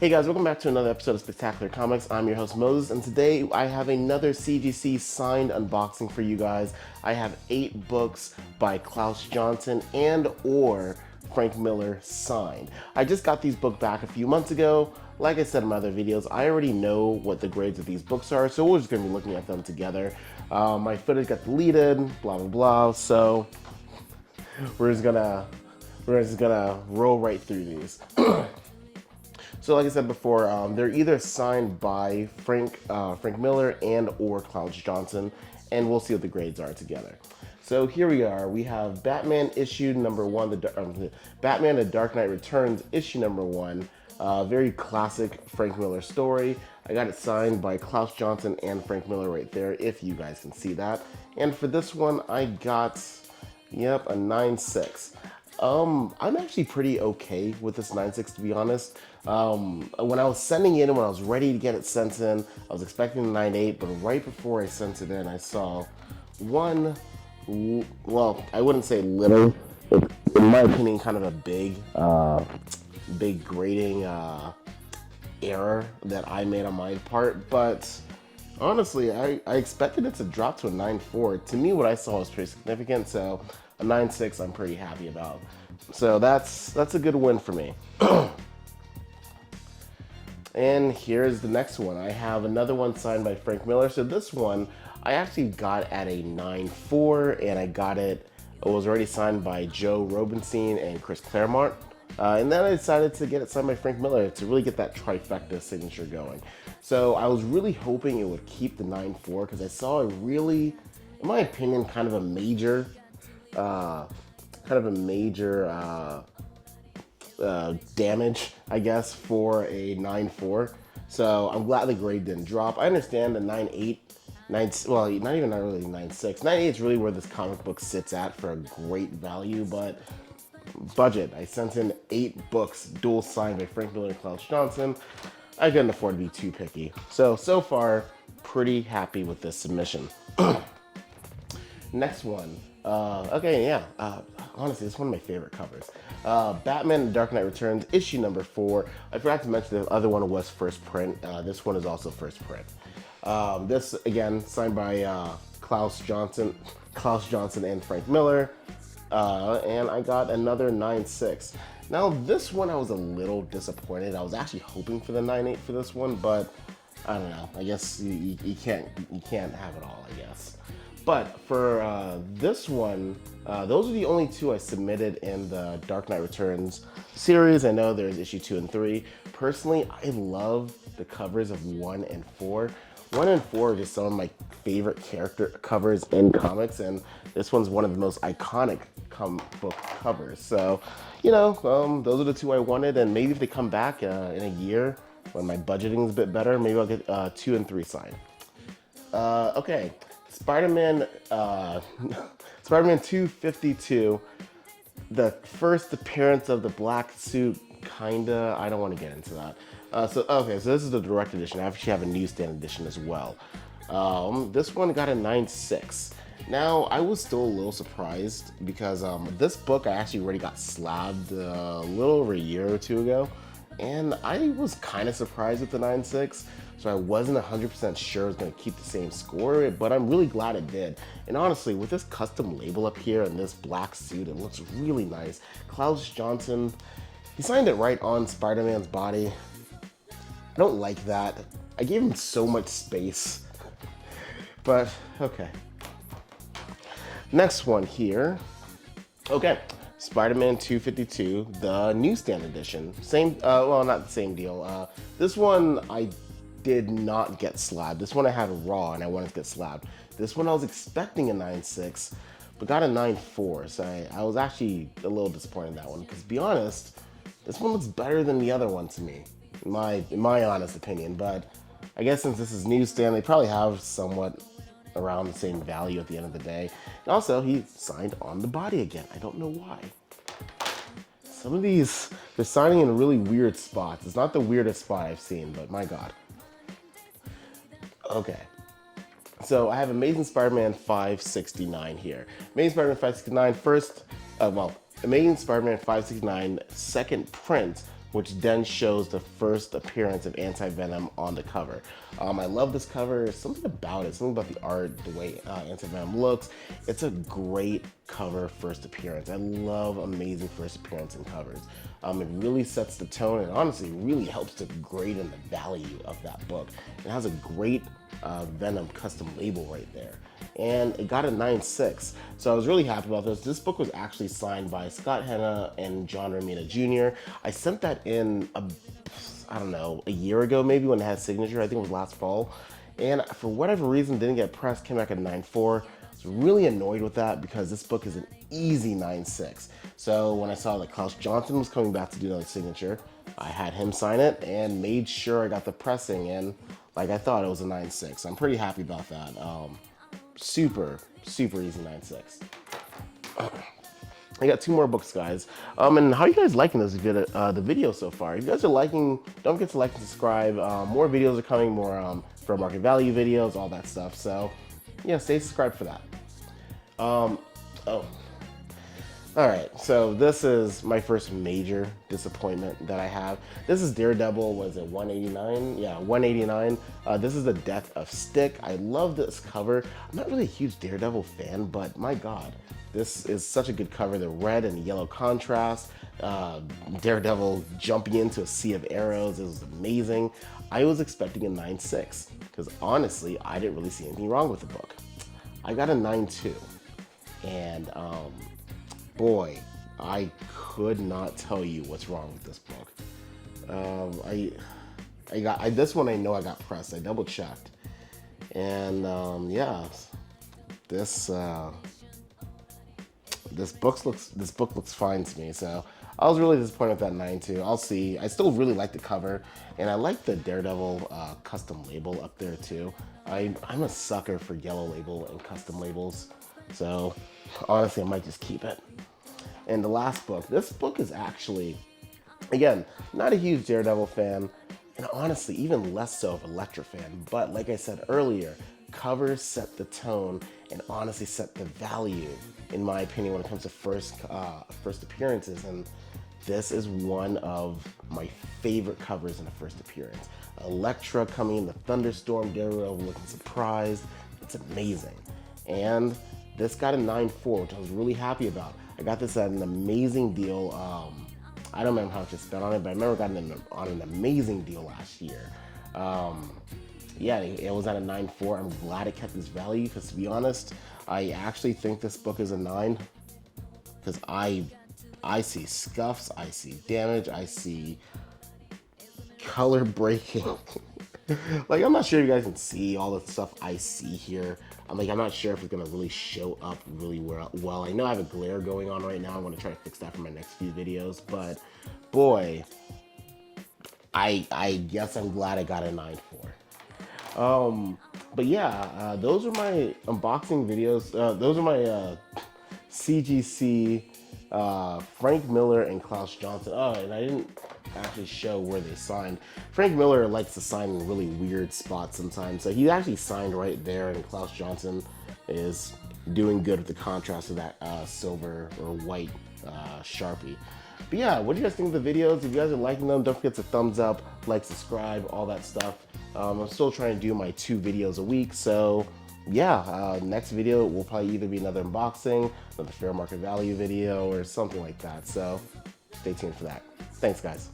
Hey guys, welcome back to another episode of Spectacular Comics. I'm your host Moses, and today I have another CGC signed unboxing for you guys. I have 8 books by Klaus Janson and or Frank Miller signed. I just got these books back a few months ago. Like I said in my other videos, I already know what the grades of these books are, so we're just going to be looking at them together. My footage got deleted, blah blah blah, so we're just gonna roll right through these. So like I said before, they're either signed by Frank Miller and or Klaus Janson, and we'll see what the grades are together. So here we are. We have Batman issue number 1, Batman: The Dark Knight Returns issue number 1. Very classic Frank Miller story. I got it signed by Klaus Janson and Frank Miller right there, if you guys can see that. And for this one, I got, yep, a 9.6. I'm actually pretty okay with this 9.6, to be honest. When I was sending it in, when I was ready to get it sent in, I was expecting the 9.8, but right before I sent it in, I saw one, well, I wouldn't say little, but in my opinion, kind of a big grading error that I made on my part. But honestly, I expected it to drop to a 9.4. To me, what I saw was pretty significant, so a 9.6 I'm pretty happy about. So that's a good win for me. And here's the next one. I have another one signed by Frank Miller. So this one I actually got at a 9.4, and it was already signed by Joe Robinstein and Chris Claremont. And then I decided to get it signed by Frank Miller to really get that trifecta signature going. So I was really hoping it would keep the 9.4 because I saw a really, in my opinion, kind of a major damage, I guess, for a 9.4. So I'm glad the grade didn't drop. I understand the 9.8, well, not really 9.6. 9.8 is really where this comic book sits at for a great value, but budget. I sent in 8 books, dual signed by Frank Miller and Klaus Janson. I couldn't afford to be too picky. So far, pretty happy with this submission. Next one. Honestly, it's one of my favorite covers. Batman: The Dark Knight Returns, issue number 4. I forgot to mention the other one was first print. This one is also first print. This, again, signed by Klaus Janson and Frank Miller. And I got another 9.6. Now, this one I was a little disappointed. I was actually hoping for the 9.8 for this one, but I don't know. I guess you can't have it all, I guess. But for this one, those are the only 2 I submitted in the Dark Knight Returns series. I know there's issue 2 and 3. Personally, I love the covers of 1 and 4. 1 and 4 are just some of my favorite character covers in comics, and this one's one of the most iconic comic book covers. So, those are the 2 I wanted, and maybe if they come back in a year when my budgeting is a bit better, maybe I'll get 2 and 3 signed. Okay. Spider-Man 252, the first appearance of the black suit, kinda. I don't want to get into that. So this is the direct edition. I actually have a newsstand edition as well. This one got a 9.6. Now, I was still a little surprised because this book I actually already got slabbed a little over a year or 2 ago. And I was kind of surprised with the 9.6, so I wasn't 100% sure it was going to keep the same score, but I'm really glad it did. And honestly, with this custom label up here and this black suit, it looks really nice. Klaus Janson, he signed it right on Spider-Man's body. I don't like that. I gave him so much space, but okay. Next one here. Okay. Spider-Man 252, the newsstand edition. Same, well, not the same deal. This one I did not get slabbed. This one I had raw and I wanted to get slabbed. This one I was expecting a 9.6, but got a 9.4. So I was actually a little disappointed in that one, because to be honest, this one looks better than the other one to me, in my honest opinion. But I guess since this is newsstand, they probably have somewhat around the same value at the end of the day. And also, he signed on the body again. I don't know why. Some of these, they're signing in really weird spots. It's not the weirdest spot I've seen, but my God. Okay. So I have Amazing Spider-Man 569 here. Amazing Spider-Man 569 Amazing Spider-Man 569 second print which then shows the first appearance of Anti-Venom on the cover. I love this cover. Something about it, something about the art, the way Anti-Venom looks. It's a great cover first appearance. I love amazing first appearance in covers. It really sets the tone and honestly really helps to grade in the value of that book. It has a great Venom custom label right there. And it got a 9.6. So I was really happy about this. This book was actually signed by Scott Hanna and John Romita Jr. I sent that in, I don't know, a year ago maybe when it had signature. I think it was last fall. And for whatever reason, didn't get pressed, came back at 9.4. I was really annoyed with that because this book is an easy 9.6. So when I saw that Klaus Janson was coming back to do another signature, I had him sign it and made sure I got the pressing in like I thought it was a 9.6. I'm pretty happy about that. Super easy 9.6. I got 2 more books, guys. And how are you guys liking this the video so far? If you guys are liking, don't forget to like and subscribe. More videos are coming, more fair market value videos, all that stuff. So, yeah, stay subscribed for that. All right, so this is my first major disappointment that I have. This is Daredevil, was it 189? Yeah, 189. This is The Death of Stick. I love this cover. I'm not really a huge Daredevil fan, but my God, this is such a good cover. The red and yellow contrast, Daredevil jumping into a sea of arrows, it was amazing. I was expecting a 9.6, because honestly, I didn't really see anything wrong with the book. I got a 9.2, and boy, I could not tell you what's wrong with this book. This one I know I got pressed. I double checked, and yeah, this book looks fine to me. So I was really disappointed with that 9.2. I'll see. I still really like the cover, and I like the Daredevil custom label up there too. I'm a sucker for yellow label and custom labels, so honestly, I might just keep it. And the last book, this book is actually, again, not a huge Daredevil fan, and honestly, even less so of Elektra fan. But like I said earlier, covers set the tone and honestly set the value, in my opinion, when it comes to first appearances. And this is one of my favorite covers in a first appearance. Elektra coming in the thunderstorm, Daredevil looking surprised. It's amazing. And this got a 9.4, which I was really happy about. I got this at an amazing deal. I don't remember how much I spent on it, but I remember I got it on an amazing deal last year. Yeah, it was at a 9.4. I'm glad it kept its value, because to be honest, I actually think this book is a 9, because I see scuffs, I see damage, I see color breaking. Like, I'm not sure if you guys can see all the stuff I see here. I'm not sure if it's gonna really show up really well. I know I have a glare going on right now. I'm gonna try to fix that for my next few videos, but boy, I guess I'm glad I got a 9.4. But yeah, those are my unboxing videos. Those are my CGC, Frank Miller and Klaus Janson. Oh, and I didn't actually show where they signed. Frank Miller likes to sign in really weird spots sometimes. So he actually signed right there, and Klaus Janson is doing good with the contrast of that silver or white Sharpie. But yeah, what do you guys think of the videos? If you guys are liking them, don't forget to thumbs up, like, subscribe, all that stuff. I'm still trying to do my 2 videos a week, so yeah, next video will probably either be another unboxing, another fair market value video, or something like that. So stay tuned for that. Thanks, guys.